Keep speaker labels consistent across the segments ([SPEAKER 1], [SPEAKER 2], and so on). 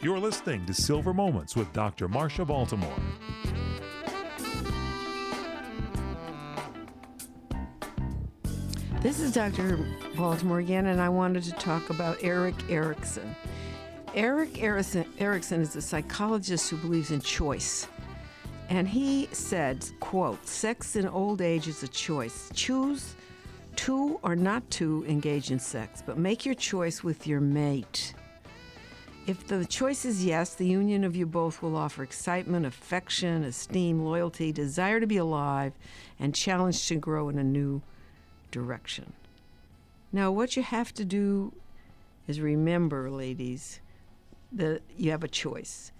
[SPEAKER 1] You're listening to Silver Moments with Dr. Marsha Baltimore.
[SPEAKER 2] This is Dr. Baltimore again, and I wanted to talk about Erik Erikson. Erik Erikson is a psychologist who believes in choice. And he said, quote, "Sex in old age is a choice. Choose to or not to engage in sex, but make your choice with your mate. If the choice is yes, the union of you both will offer excitement, affection, esteem, loyalty, desire to be alive, and challenge to grow in a new direction." Now, what you have to do is remember, ladies, that you have a choice.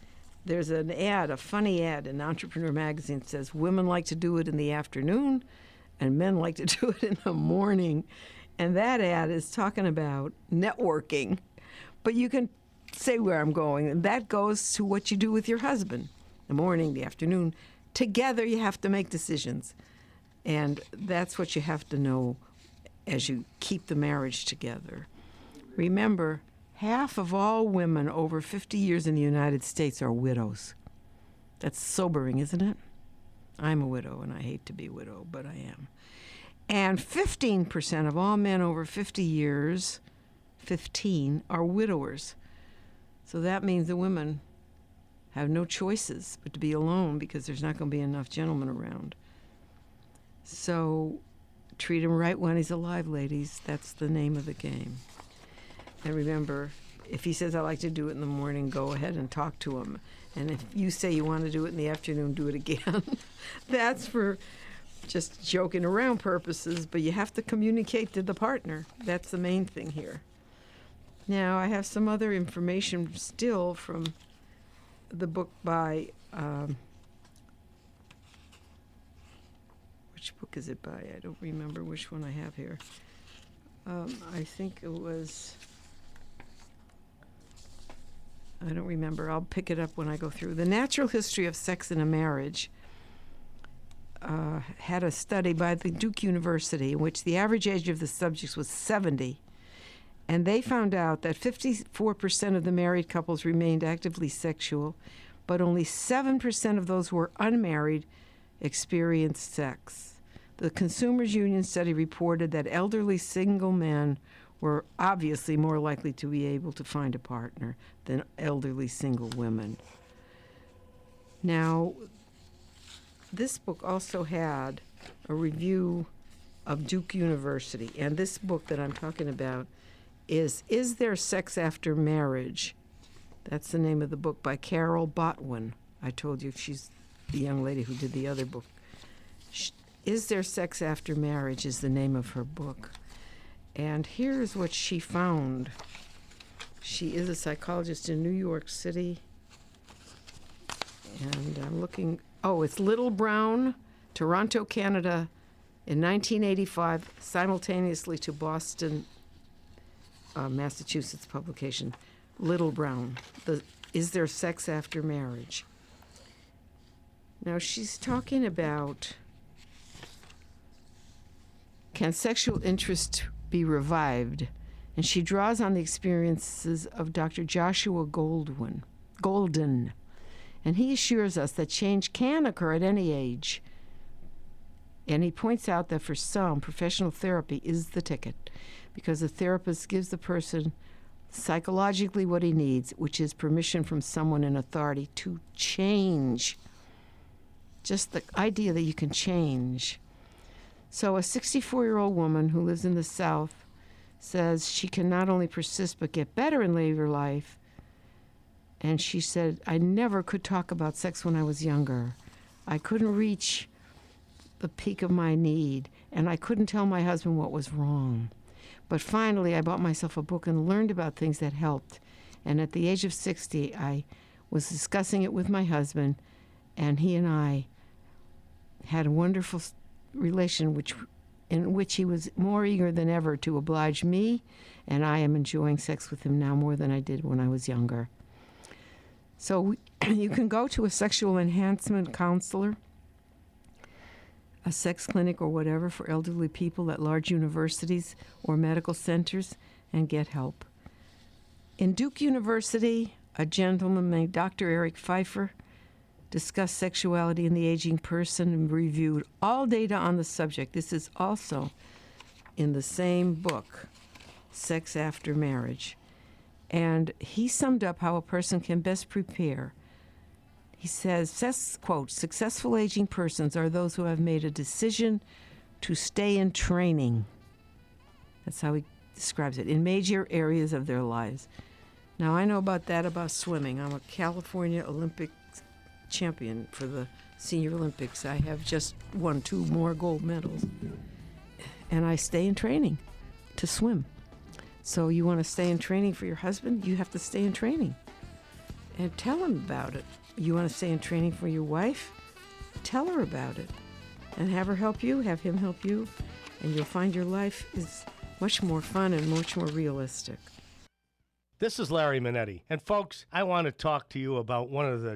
[SPEAKER 2] There's an ad, a funny ad in Entrepreneur Magazine that says women like to do it in the afternoon and men like to do it in the morning. And that ad is talking about networking. But you can say where I'm going, and that goes to what you do with your husband, the morning, the afternoon. Together you have to make decisions. And that's what you have to know as you keep the marriage together. Remember, half of all women over 50 years in the United States are widows. That's sobering, isn't it? I'm a widow, and I hate to be a widow, but I am. And 15% of all men over 50 years, 15, are widowers. So that means the women have no choices but to be alone because there's not going to be enough gentlemen around. So treat him right when he's alive, ladies. That's the name of the game. And remember, if he says, "I like to do it in the morning," go ahead and talk to him. And if you say you want to do it in the afternoon, do it again. That's for just joking around purposes, but you have to communicate to the partner. That's the main thing here. Now, I have some other information still from the book by, which book is it by? I don't remember which one I have here. I think it was, I don't remember. I'll pick it up when I go through. The Natural History of Sex in a Marriage had a study by the Duke University in which the average age of the subjects was 70. And they found out that 54% of the married couples remained actively sexual, but only 7% of those who were unmarried experienced sex. The Consumers Union study reported that elderly single men were obviously more likely to be able to find a partner than elderly single women. Now, this book also had a review of Duke University, and this book that I'm talking about is There Sex After Marriage? That's the name of the book, by Carol Botwin. I told you she's the young lady who did the other book. Is There Sex After Marriage is the name of her book. And here's what she found. She is a psychologist in New York City. And I'm looking, it's Little Brown, Toronto, Canada, in 1985, simultaneously to Boston, Massachusetts publication, Little Brown, Is There Sex After Marriage? Now, she's talking about, can sexual interest be revived? And she draws on the experiences of Dr. Joshua Golden. And he assures us that change can occur at any age. And he points out that for some, professional therapy is the ticket, because the therapist gives the person psychologically what he needs, which is permission from someone in authority to change. Just the idea that you can change. So a 64-year-old woman who lives in the South says she can not only persist but get better in later life. And she said, "I never could talk about sex when I was younger. I couldn't reach the peak of my need, and I couldn't tell my husband what was wrong. But finally, I bought myself a book and learned about things that helped. And at the age of 60, I was discussing it with my husband, and he and I had a wonderful relation in which he was more eager than ever to oblige me, and I am enjoying sex with him now more than I did when I was younger." So you can go to a sexual enhancement counselor, a sex clinic or whatever for elderly people at large universities or medical centers and get help. In Duke University, a gentleman named Dr. Eric Pfeiffer discussed sexuality in the aging person and reviewed all data on the subject. This is also in the same book, Sex After Marriage. And he summed up how a person can best prepare. He says, quote, successful aging persons are those who have made a decision to stay in training. That's how he describes it, in major areas of their lives. Now, I know about that about swimming. I'm a California Olympic champion for the Senior Olympics. I have just won 2 more gold medals. And I stay in training to swim. So you want to stay in training for your husband? You have to stay in training. And tell him about it. You want to stay in training for your wife? Tell her about it. And have her help you, have him help you. And you'll find your life is much more fun and much more realistic.
[SPEAKER 3] This is Larry Minetti. And folks, I want to talk to you about one of the